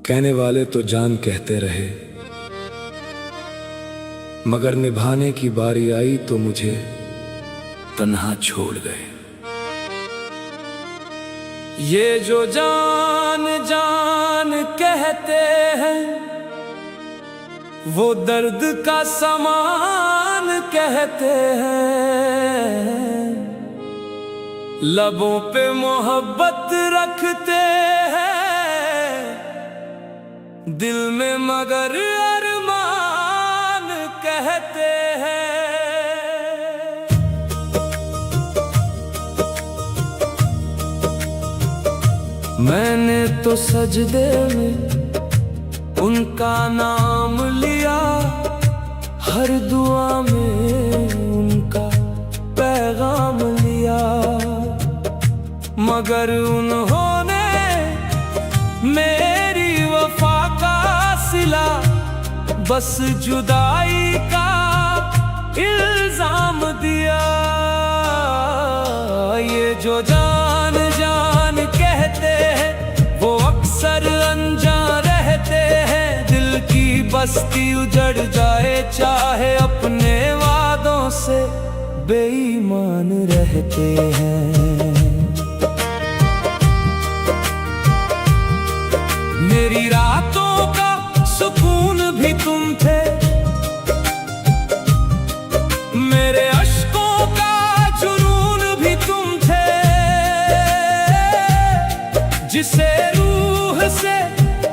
कहने वाले तो जान कहते रहे, मगर निभाने की बारी आई तो मुझे तन्हा छोड़ गए। ये जो जान जान कहते हैं, वो दर्द का समान कहते हैं। लबों पे मोहब्बत रखते हैं, दिल में मगर अरमान कहते हैं। मैंने तो सजदे में उनका नाम लिया, हर दुआ में उनका पैगाम लिया, मगर उन्होंने मेरी वफा का सिला बस जुदाई का इल्जाम दिया। ये जो जान जान कहते हैं, वो अक्सर अनजान रहते हैं। दिल की बस्ती उजड़ जाए, चाहे अपने वादों से बेईमान रहते हैं। मेरी रातों का सुकून भी तुम थे, मेरे अश्कों का जुनून भी तुम थे। जिसे रूह से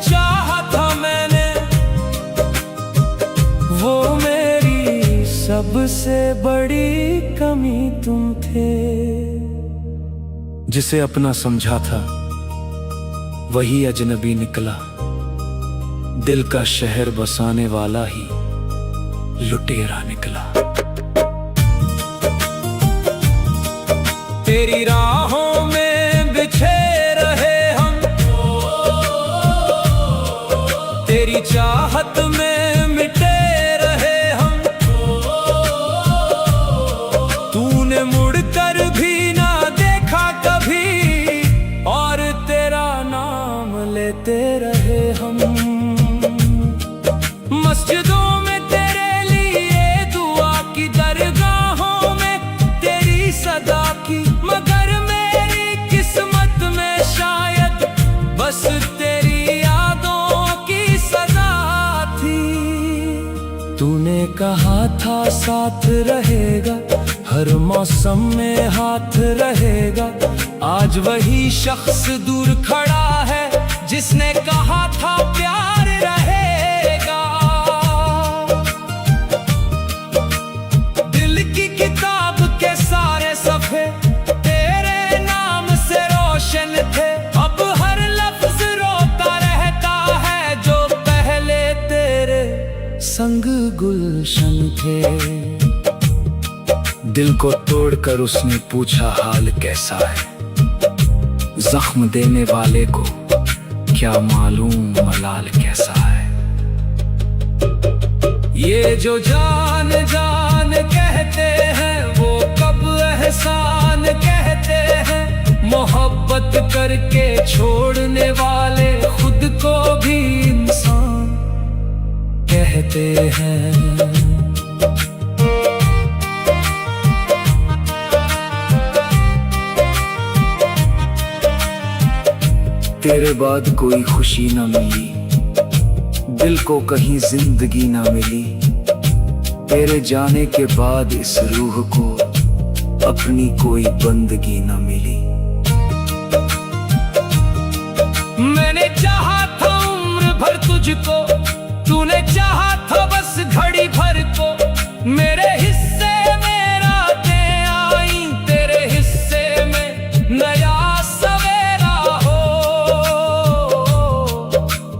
चाहा था मैंने, वो मेरी सबसे बड़ी कमी तुम थे। जिसे अपना समझा था वही अजनबी निकला, दिल का शहर बसाने वाला ही लुटेरा निकला। तेरी राहों में बिछे रहे हम, तेरी चाहत में मिटे रहे हम। तूने मुड़कर भी ना देखा कभी, और तेरा नाम लेते रहे हम। मस्जिदों में तेरे लिए दुआ की, दरगाहों में तेरी सदा की, मगर मेरी किस्मत में शायद बस तेरी यादों की सजा थी। तूने कहा था साथ रहेगा, हर मौसम में हाथ रहेगा। आज वही शख्स दूर खड़ा है, जिसने कहा था प्यार रहेगा। दिल की किताब के सारे सफ़े तेरे नाम से रोशन थे। अब हर लफ्ज रोता रहता है, जो पहले तेरे संग गुलशन थे। दिल को तोड़कर उसने पूछा हाल कैसा है, जख्म देने वाले को क्या मालूम मलाल कैसा है। ये जो जान जान कहते हैं, वो कब एहसान कहते हैं। मोहब्बत करके छोड़ने वाले खुद को भी इंसान कहते हैं। तेरे बाद कोई खुशी ना मिली, दिल को कहीं जिंदगी ना मिली। तेरे जाने के बाद इस रूह को अपनी कोई बंदगी ना मिली। मैंने चाहा था उम्र भर तुझको, तूने चाहा था बस घड़ी भर को। मेरे हिस्से में रातें आई, तेरे हिस्से में नया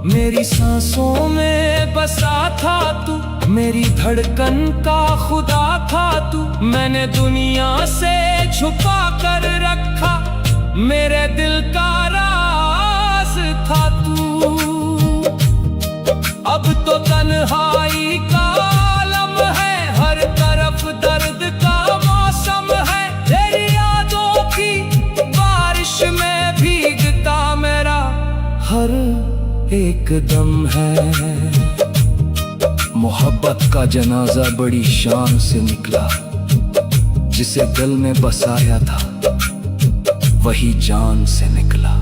मेरी सांसों में बसा था तू, मेरी धड़कन का खुदा था तू। मैंने दुनिया से छुपा कर रखा, मेरे दिल का राज था तू। अब तो तन्हाई का आलम है, हर तरफ दर्द का मौसम है। तेरी यादों की बारिश में भीगता मेरा हर एक दम है। मोहब्बत का जनाजा बड़ी शान से निकला, जिसे दिल में बसाया था वही जान से निकला।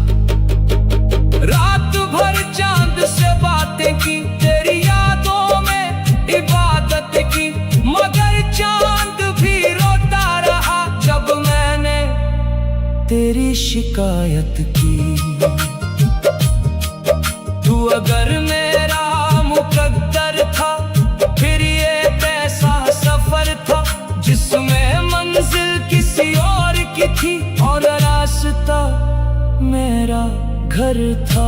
रात भर चांद से बातें की, तेरी यादों में इबादत की, मगर चांद भी रोता रहा जब मैंने तेरी शिकायत की। तू अगर मेरा मुकद्दर था, फिर ये कैसा सफर था जिसमें मंजिल किसी और की थी और रास्ता मेरा घर था।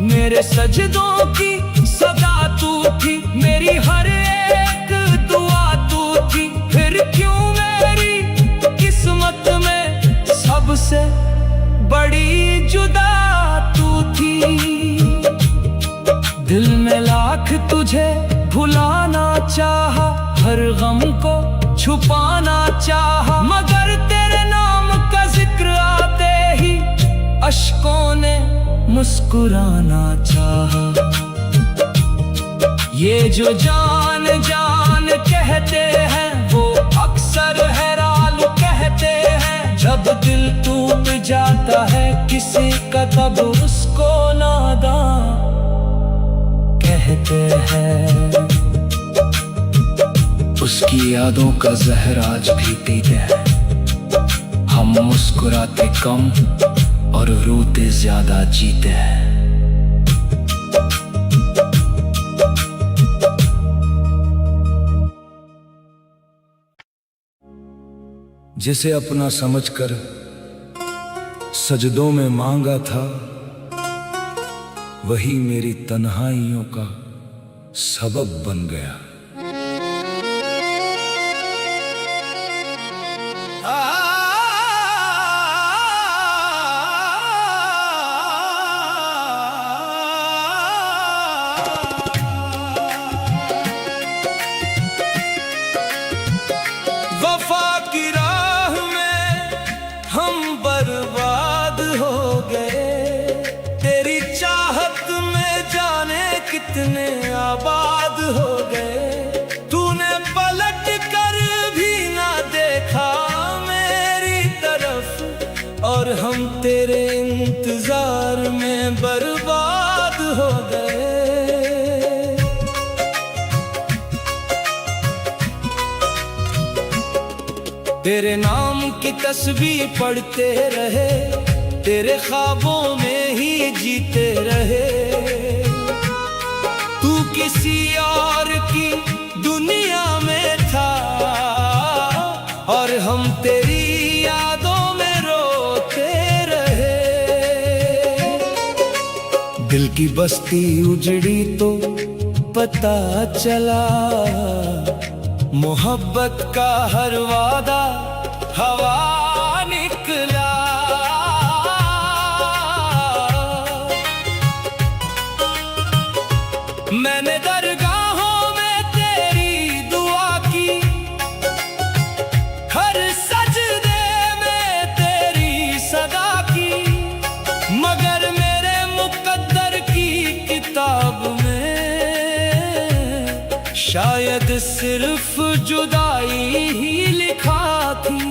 मेरे सजदों की सदा तू थी, मेरी हर एक दुआ तू थी, फिर क्यों मेरी किस्मत में सबसे बड़ी जुदा तू थी। दिल में लाख तुझे भुलाना चाहा, हर गम को छुपाना चाहा, मगर तेरे नाम का जिक्र आते ही अश्कों ने मुस्कुराना चाहा। ये जो जान जान कहते हैं वो अक्सर हैरान कहते हैं, जब दिल टूट जाता है किसी का तब उसको नादान कहते हैं। उसकी यादों का जहर आज भी पीते हैं, हम मुस्कुराते कम और रोते ज्यादा जीते हैं। जिसे अपना समझकर सजदों में मांगा था, वही मेरी तन्हाइयों का सबब बन गया। वफा की राह में हम बर्बाद हो गए, तेरी चाहत में जाने कितने आबाद हो गए। तूने पलट कर भी ना देखा मेरी तरफ, और हम तेरे इंतजार में बर्बाद हो गए। तेरे नाम की तस्बीह पढ़ते रहे, तेरे ख्वाबों में ही जीते रहे। तू किसी और की दुनिया में था और हम तेरी यादों में रोते रहे। दिल की बस्ती उजड़ी तो पता चला, मोहब्बत का हर वादा हवा निकला। मैंने दरगाहों में तेरी दुआ की, हर सजदे में तेरी सदा की, मगर मेरे मुकद्दर की किताब में शायद सिर्फ जुदाई ही लिखा थी।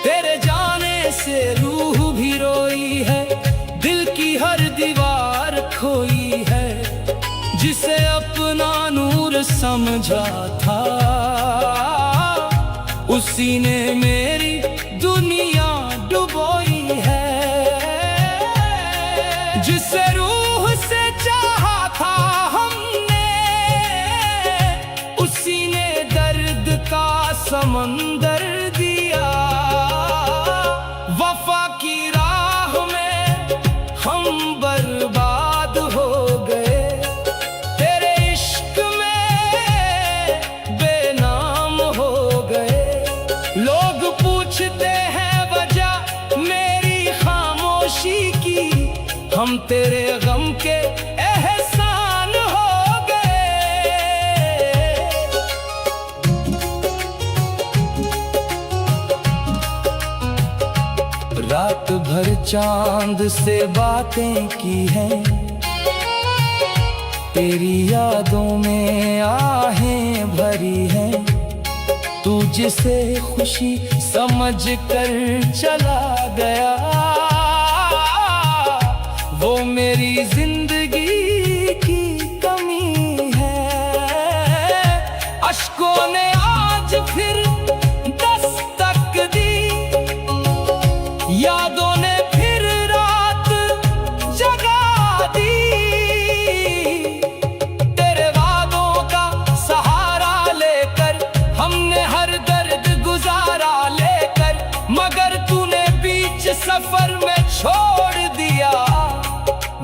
तेरे जाने से रूह भी रोई है, दिल की हर दीवार खोई है, जिसे अपना नूर समझा था उसी ने मेरी दुनिया डुबोई है। जिसे रूह से चाहा था उसी ने दर्द का समंदर दिया। वफा की राह में हम बर्बाद हो गए, तेरे इश्क में बेनाम हो गए। लोग पूछते हैं वजह मेरी खामोशी की, हम तेरे गम के एहसान हो गए। रात भर हर चांद से बातें की हैं, तेरी यादों में आहें भरी हैं। तू जिसे खुशी समझ कर चला गया, वो मेरी जिंदगी की कमी है। अश्कों ने आज फिर दस्तक दी, यादों ने फिर रात जगा दी। तेरे वादों का सहारा लेकर हमने हर दर्द गुजारा लेकर, मगर तूने बीच सफर में छोड़ दिया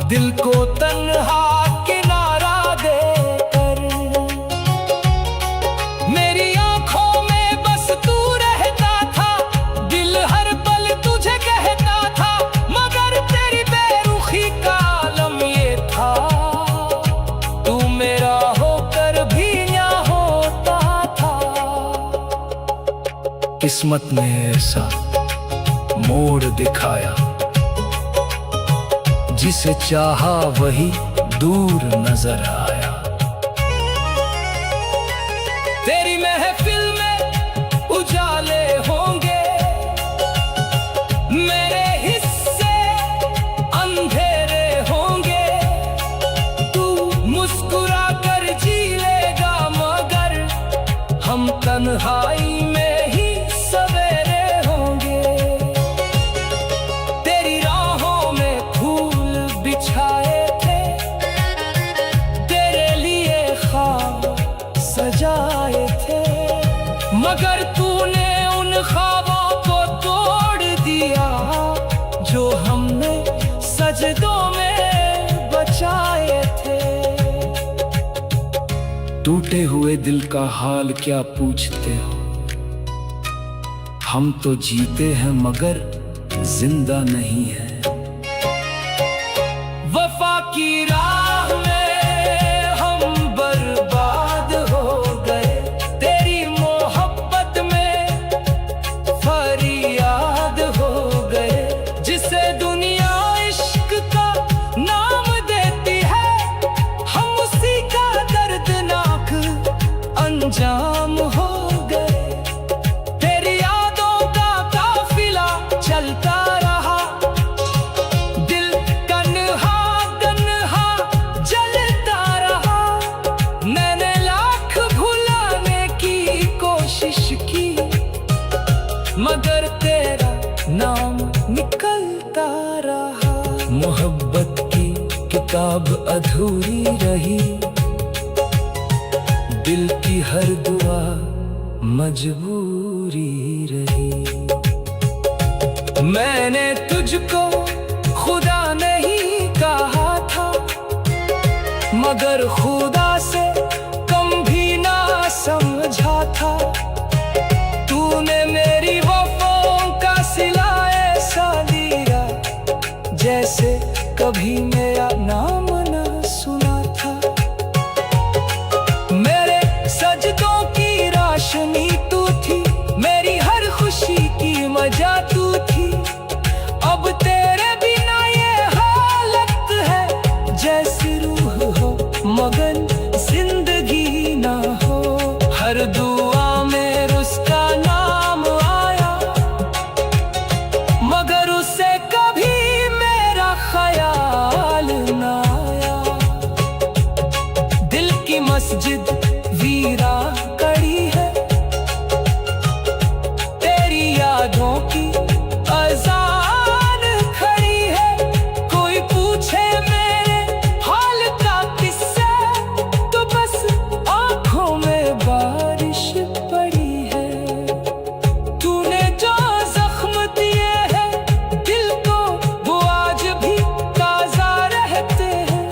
दिल को तन्हा किनारा देकर। मेरी आंखों में बस तू रहता था, दिल हर पल तुझे कहता था, मगर तेरी बेरुखी का आलम ये था। तू मेरा होकर भी ना होता था। किस्मत ने ऐसा मोड़ दिखाया, जिसे चाहा वही दूर नजर आया। तेरी महफिल में उजाले होंगे, मेरे हिस्से अंधेरे होंगे। तू मुस्कुरा कर जी लेगा, मगर हम तन्हाई में ही सवेरे होंगे। तेरी राहों में फूल बिछाए थे, तेरे लिए ख्वाब सजाए थे, मगर तूने उन ख्वाबों को तोड़ दिया जो हमने सजदों में बचाए थे। टूटे हुए दिल का हाल क्या पूछते हो, हम तो जीते हैं मगर जिंदा नहीं है। वफा की राह में हम बर्बाद हो गए, तेरी मोहब्बत में फरियाद हो गए। जिसे दुनिया इश्क का नाम देती है, हम उसी का दर्दनाक अंजाम हो गए। तेरी यादों का काफिला चलता रहा, दिल तन्हा तन्हा जलता रहा। मैंने लाख भुलाने की कोशिश की, मगर तेरा नाम निकलता रहा। मोहब्बत की किताब अधूरी रही, दिल की हर दुआ मजबूरी रही। मैंने तुझको खुदा नहीं कहा था, मगर खुदा से कम भी ना समझा था। तूने मेरी वफाओं का सिला ऐसा लिया, जैसे कभी मेरा नाम ना सुना था। मेरे सजदों की रोशनी तू थी, मेरी हर खुशी की वजह तू थी। अब तेरे बिना ये हालत है, जैसी रूह हो मगर जिंदगी ना हो। हर दुआ में उसका नाम आया, मगर उसे कभी मेरा ख्याल ना आया। दिल की मस्जिद वीरा कड़ी है, तेरी यादों की अजान खड़ी है। कोई पूछे मेरे हाल का किस्सा, तो बस आंखों में बारिश पड़ी है। तूने जो जख्म दिए हैं दिल को, वो आज भी ताजा रहते हैं।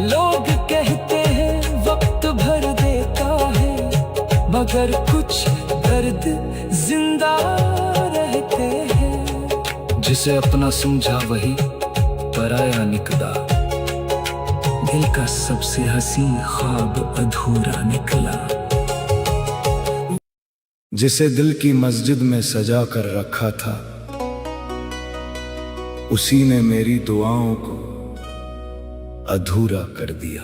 लोग कहते हैं वक्त भर देता है, मगर कुछ दर्द जिंदा रहते हैं। जिसे अपना समझा वही पराया निकला, दिल का सबसे हसीन ख्वाब अधूरा निकला। जिसे दिल की मस्जिद में सजा कर रखा था, उसी ने मेरी दुआओं को अधूरा कर दिया।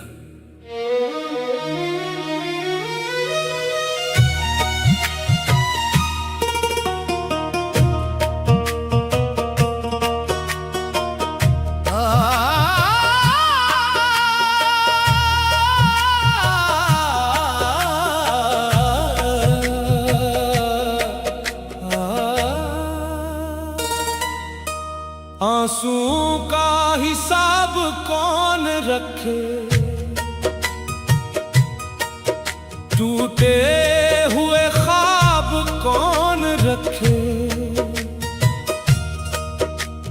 आंसुओं का हिसाब कौन रखे, टूटे हुए ख्वाब कौन रखे,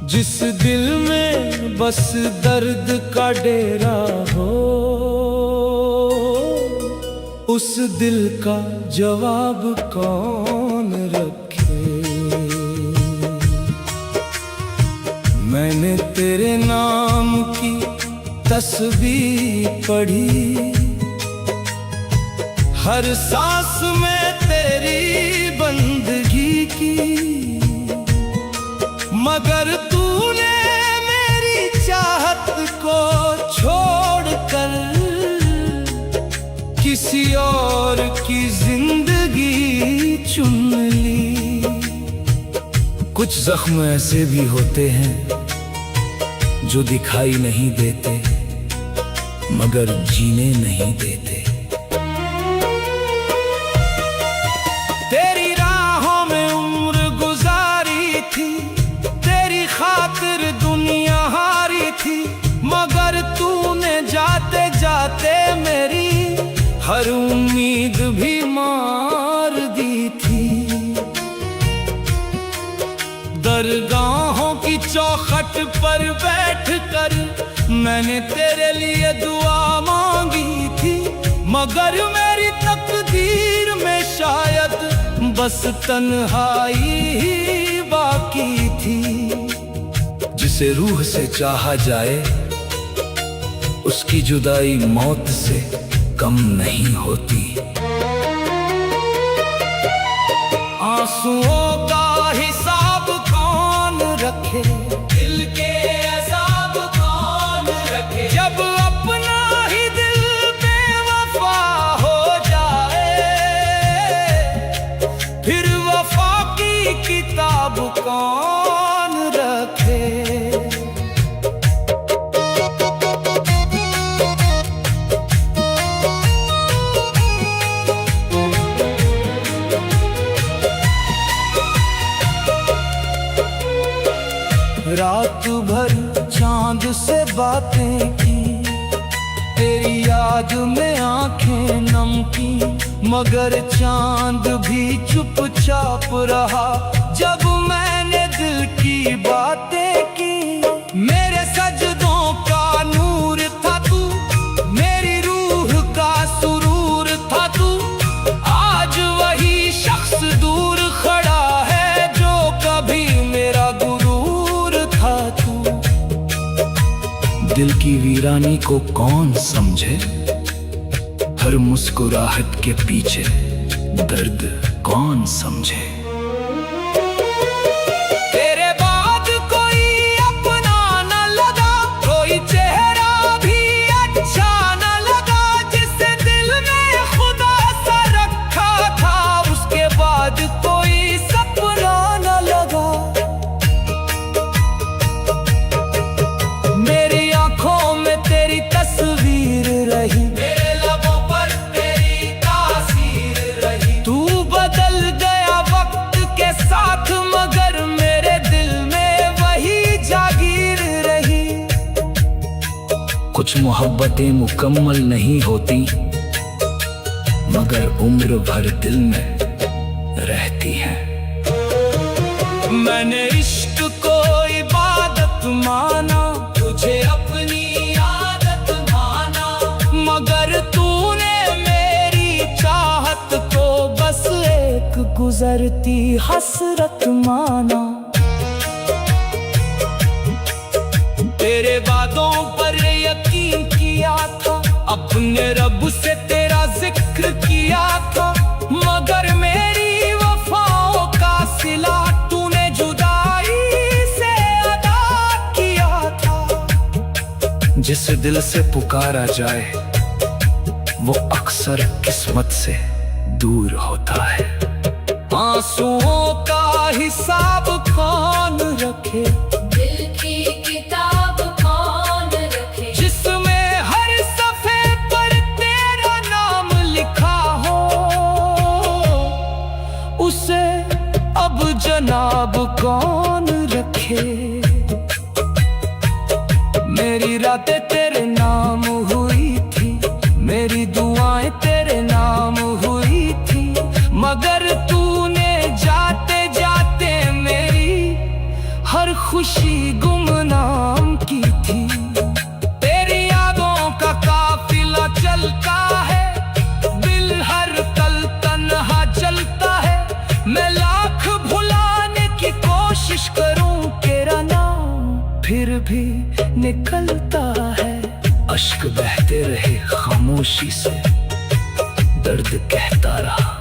जिस दिल में बस दर्द का डेरा हो, उस दिल का जवाब कौन रखे। मैंने तेरे नाम की तस्बीह पढ़ी, हर सांस में तेरी बंदगी की, मगर तूने मेरी चाहत को छोड़कर किसी और की जिंदगी चुन ली। कुछ जख्म ऐसे भी होते हैं जो दिखाई नहीं देते मगर जीने नहीं देते। तेरी राहों में उम्र गुजारी थी, तेरी खातिर दुनिया हारी थी, मगर तूने जाते जाते मेरी हर उम्मीद भी मार दी थी। दरगाहों की चौखट पर बैठकर मैंने तेरे लिए दुआ मांगी थी, मगर मेरी तकदीर में शायद बस तन्हाई ही बाकी थी। जिसे रूह से चाहा जाए उसकी जुदाई मौत से कम नहीं होती। आंसुओं का हिसाब कौन रखे, दिल के अज़ाब कौन रखे, जब अपना ही दिल बेवफा हो जाए, फिर वफा की किताब कौन रखे। रात भर चांद से बातें की, तेरी याद में आंखें नम की, मगर चांद भी चुपचाप रहा जब मैंने दिल की बातें की। मेरे सजदों का नूर था तू, मेरी रूह का सुरूर था तू, आज वही शख्स दूर खड़ा है जो कभी मेरा दिल की वीरानी को कौन समझे, हर मुस्कुराहट के पीछे दर्द कौन समझे। तेरे बाद कोई अपना न लगा, कोई चेहरा भी अच्छा न लगा, जिसे दिल में खुदा सा रखा था उसके बाद कोई सपना न लगा। तेरी तस्वीर रही, मेरे लबों पर तेरी तासीर रही, तू बदल गया वक्त के साथ मगर मेरे दिल में वही जागीर रही। कुछ मोहब्बतें मुकम्मल नहीं होती मगर उम्र भर दिल में रहती हैं। मैंने इश्क को इबादत माना, तुझे अपनी मगर तूने मेरी चाहत को बस एक गुजरती हसरत माना। तेरे वादों पर यकीन किया था, अपने रब से तेरा जिक्र किया था, मगर मेरी वफाओं का सिला तूने जुदाई से अदा जिस दिल से पुकारा जाए वो अक्सर किस्मत से दूर होता है। आंसुओं का हिसाब कौन रखे, दिल की किताब कौन रखे, जिसमें हर सफ़े पर तेरा नाम लिखा हो, उसे अब जनाब कौन रखे। मेरी रातें तेरे नाम हुई थी, मेरी दुआएं तेरे नाम हुई थी, मगर तूने जाते जाते मेरी हर खुशी गुमनाम की थी। तेरी यादों का काफिला चलता है, दिल हर पल तन्हा चलता है। मैं लाख भुलाने की कोशिश करूं तेरा नाम, फिर भी निकलता है। अश्क बहते रहे खामोशी से, दर्द कहता रहा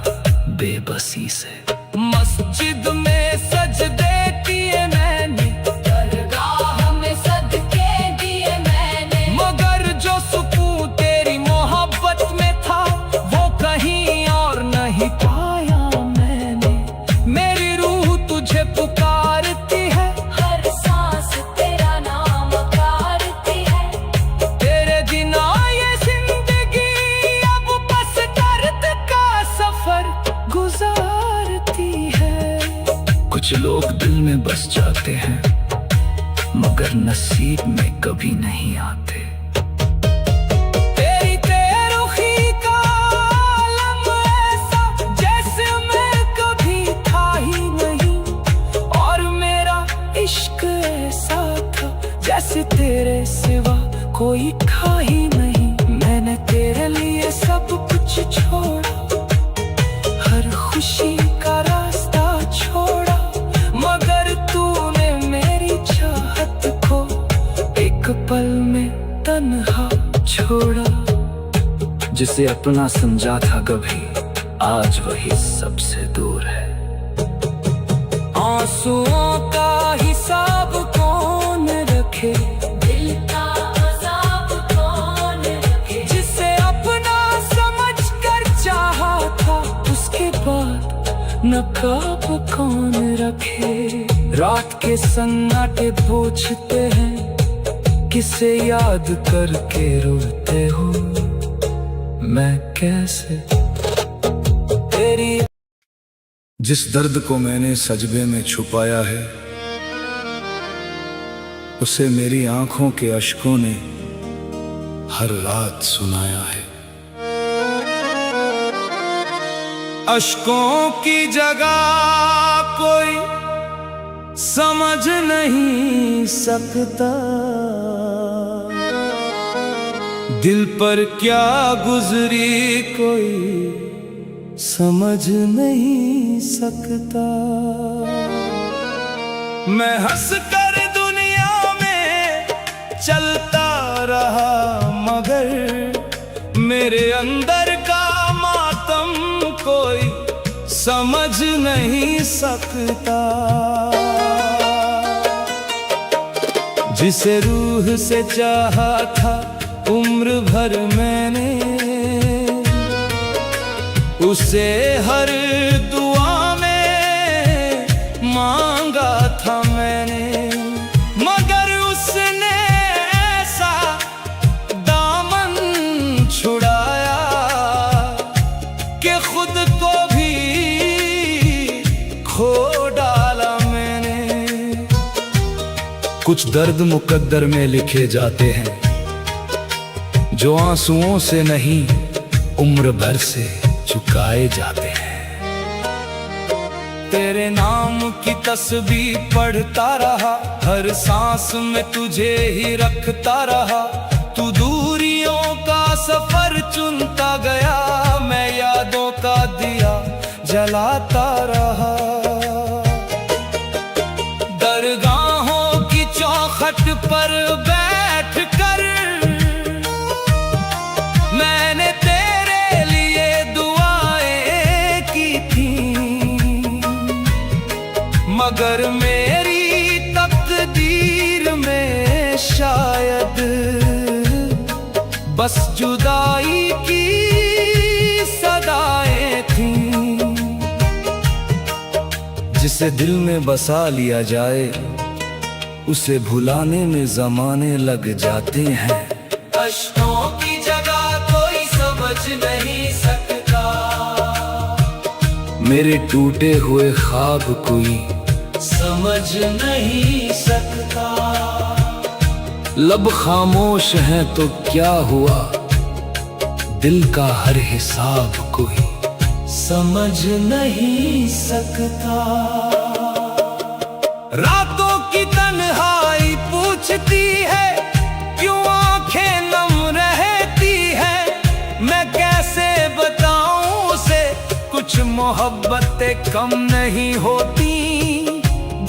बेबसी से। मस्जिद में सजदे किए मैंने, दरगाह में सदके दिए मैंने, मगर जो सुकून तेरी मोहब्बत में था वो कहीं और नहीं पाया मैंने। मेरी रूह तुझे पुकारती है, हर सांस तेरा नाम पुकारती है। तेरे बिना ये जिंदगी अब बस दर्द का सफर गुजारती है। कुछ लोग दिल में बस जाते हैं मगर नसीब में कभी नहीं आते। तेरी तेरुखी का आलम ऐसा जैसे मैं कभी था ही नहीं, और मेरा इश्क ऐसा था जैसे तेरे सिवा कोई था ही नहीं। मैंने तेरे लिए सब कुछ छोड़ा, हर खुशी का रास्ता छोड़ा, मगर तूने मेरी चाहत को एक पल में तन्हा छोड़ा। जिसे अपना समझा था कभी, आज वही सबसे दूर है। आंसुओं का हिसाब कौन रखे, दिल का अज़ाब कौन रखे, जिसे अपना समझ कर चाहा था उसके बाद नकाब कौन रखे। रात के सन्नाटे पूछते हैं किसे याद करके रोते हो, मैं कैसे तेरी। जिस दर्द को मैंने सजबे में छुपाया है उसे मेरी आंखों के अश्कों ने हर रात सुनाया है। अश्कों की जगह कोई समझ नहीं सकता, दिल पर क्या गुजरी कोई समझ नहीं सकता। मैं हंस कर दुनिया में चलता रहा, मगर मेरे अंदर का मातम कोई समझ नहीं सकता। जिसे रूह से चाहा था उम्र भर मैंने, उसे हर दुआ में मांगा था मैंने, मगर उसने ऐसा दामन छुड़ाया कि खुद को भी खो डाला मैंने। कुछ दर्द मुकद्दर में लिखे जाते हैं जो आंसुओं से नहीं उम्र भर से चुकाए जाते हैं। तेरे नाम की तस्बीह पढ़ता रहा, हर सांस में तुझे ही रखता रहा। तू दूरियों का सफर चुनता गया, मैं यादों का दिया जलाता रहा। दरगाहों की चौखट पर बैठ कर मैंने तेरे लिए दुआएं की थी, मगर मेरी तकदीर में शायद बस जुदाई की सदाएं थीं। जिसे दिल में बसा लिया जाए उसे भुलाने में जमाने लग जाते हैं। अश्कों की जगह कोई समझ नहीं सकता, मेरे टूटे हुए ख्वाब कोई समझ नहीं सकता। लब खामोश हैं तो क्या हुआ, दिल का हर हिसाब कोई समझ नहीं सकता। रातों की तन्हाई पूछती है क्यों आंखें नम रहती है। मैं कैसे बताऊं उसे कुछ मोहब्बतें कम नहीं होती,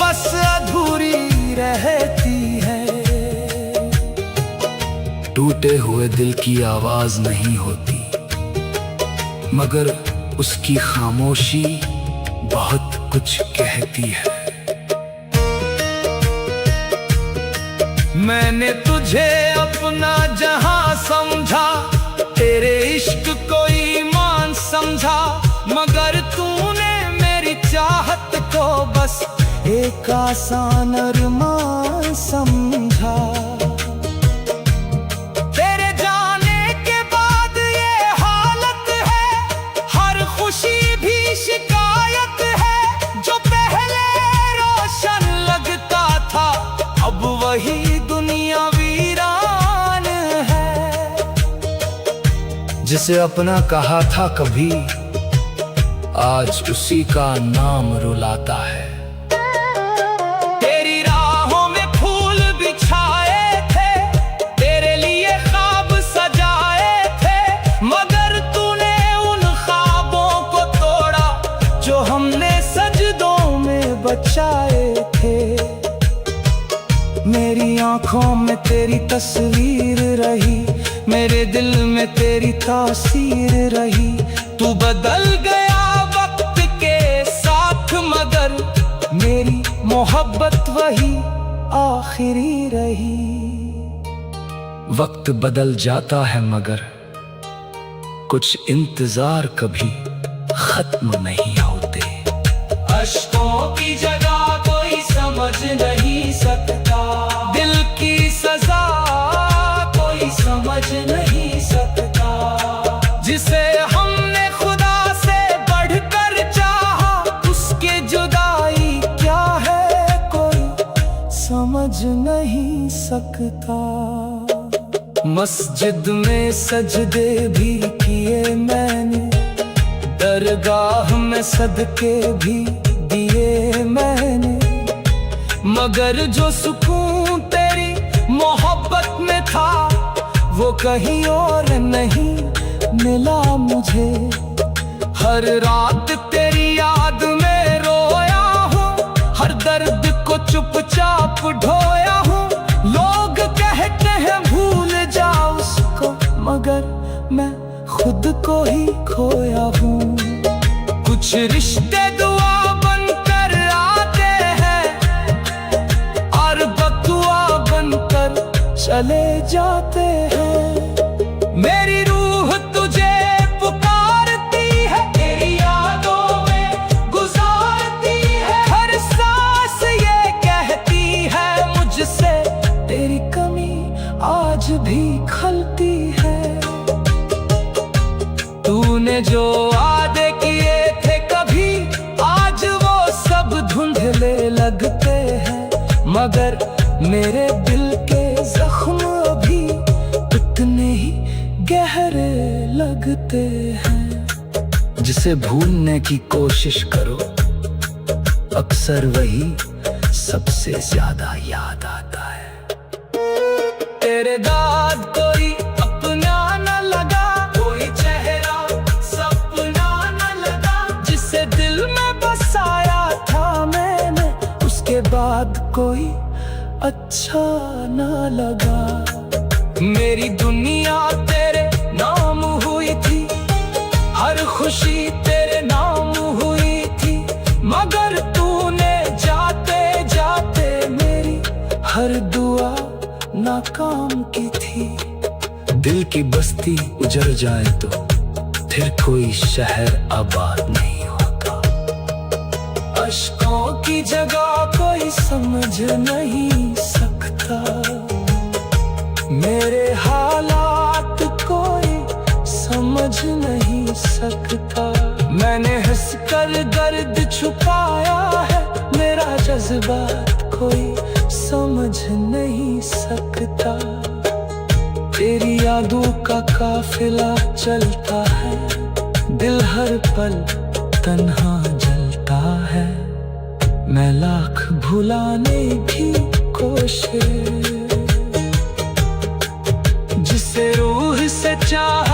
बस अधूरी रहती है। टूटे हुए दिल की आवाज नहीं होती, मगर उसकी खामोशी बहुत कुछ कहती है। मैंने तुझे अपना जहां समझा, तेरे इश्क को ईमान समझा, मगर तूने मेरी चाहत को बस एक आसान अरमान समझा। तेरे जाने के बाद ये हालत है, हर खुशी भी शिकायत है। जो पहले रोशन लगता था अब वही दुनिया वीरान है। जिसे अपना कहा था कभी, आज उसी का नाम रुलाता है। तेरी राहों में फूल बिछाए थे, तेरे लिए ख्वाब सजाए थे, मगर तूने उन ख्वाबों को तोड़ा जो हमने सजदों में बचाए थे। मेरी आंखों में तेरी तस्वीर रही, मेरे दिल में तेरी तासीर रही। तू बदल गया वक्त के साथ, मगर मेरी मोहब्बत वही आखिरी रही। वक्त बदल जाता है मगर कुछ इंतजार कभी खत्म नहीं होते। अश्कों की जगह कोई समझ नहीं सकता, दिल की सजा कोई समझ नहीं सकता। जिसे हमने खुदा से बढ़कर चाहा, उसके जुदाई क्या है कोई समझ नहीं सकता। मस्जिद में सजदे भी किए मैंने, दरगाह में सदके भी दिए मैंने, मगर जो सुकून तेरी मोहब्बत में था वो कहीं और नहीं मिला मुझे। हर रात तेरी याद में रोया हूँ, हर दर्द को चुपचाप ढोया हूँ। लोग कहते हैं भूल जा उसको, मगर मैं खुद को ही खोया हूँ। कुछ रिश्ते दुआ बनकर आते हैं और बदुआ बनकर चले जाते हैं। मेरी रूह तुझे पुकारती है, तेरी यादों में गुजारती है। हर सांस ये कहती है मुझसे तेरी कमी आज भी खलती है। तूने जो वादे किए थे कभी, आज वो सब धुंधले लगते हैं, मगर मेरे दिल के जख्म अभी उतने ही गहरे लगते हैं। जिसे भूलने की कोशिश करो अक्सर वही सबसे ज्यादा याद आता है। तेरे दाद कोई अपना न लगा, कोई चेहरा सपना न लगा। जिसे दिल में बसाया था मैंने, उसके बाद कोई अच्छा ना लगा। मेरी दुनिया तेरे नाम हुई थी, हर खुशी तेरे नाम हुई थी, मगर तूने जाते जाते मेरी हर दुआ नाकाम की थी। दिल की बस्ती उजड़ जाए तो फिर कोई शहर आबाद नहीं होता। अश्कों की जगह कोई समझ नहीं सकता, मेरे हालात कोई समझ नहीं सकता। मैंने हंस कर दर्द छुपाया है, मेरा जज्बात कोई समझ नहीं सकता। तेरी यादों का काफिला चलता है, दिल हर पल तन्हा जलता है। मैं लाख भुलाने की कोशिश, जिसे रूह से चाह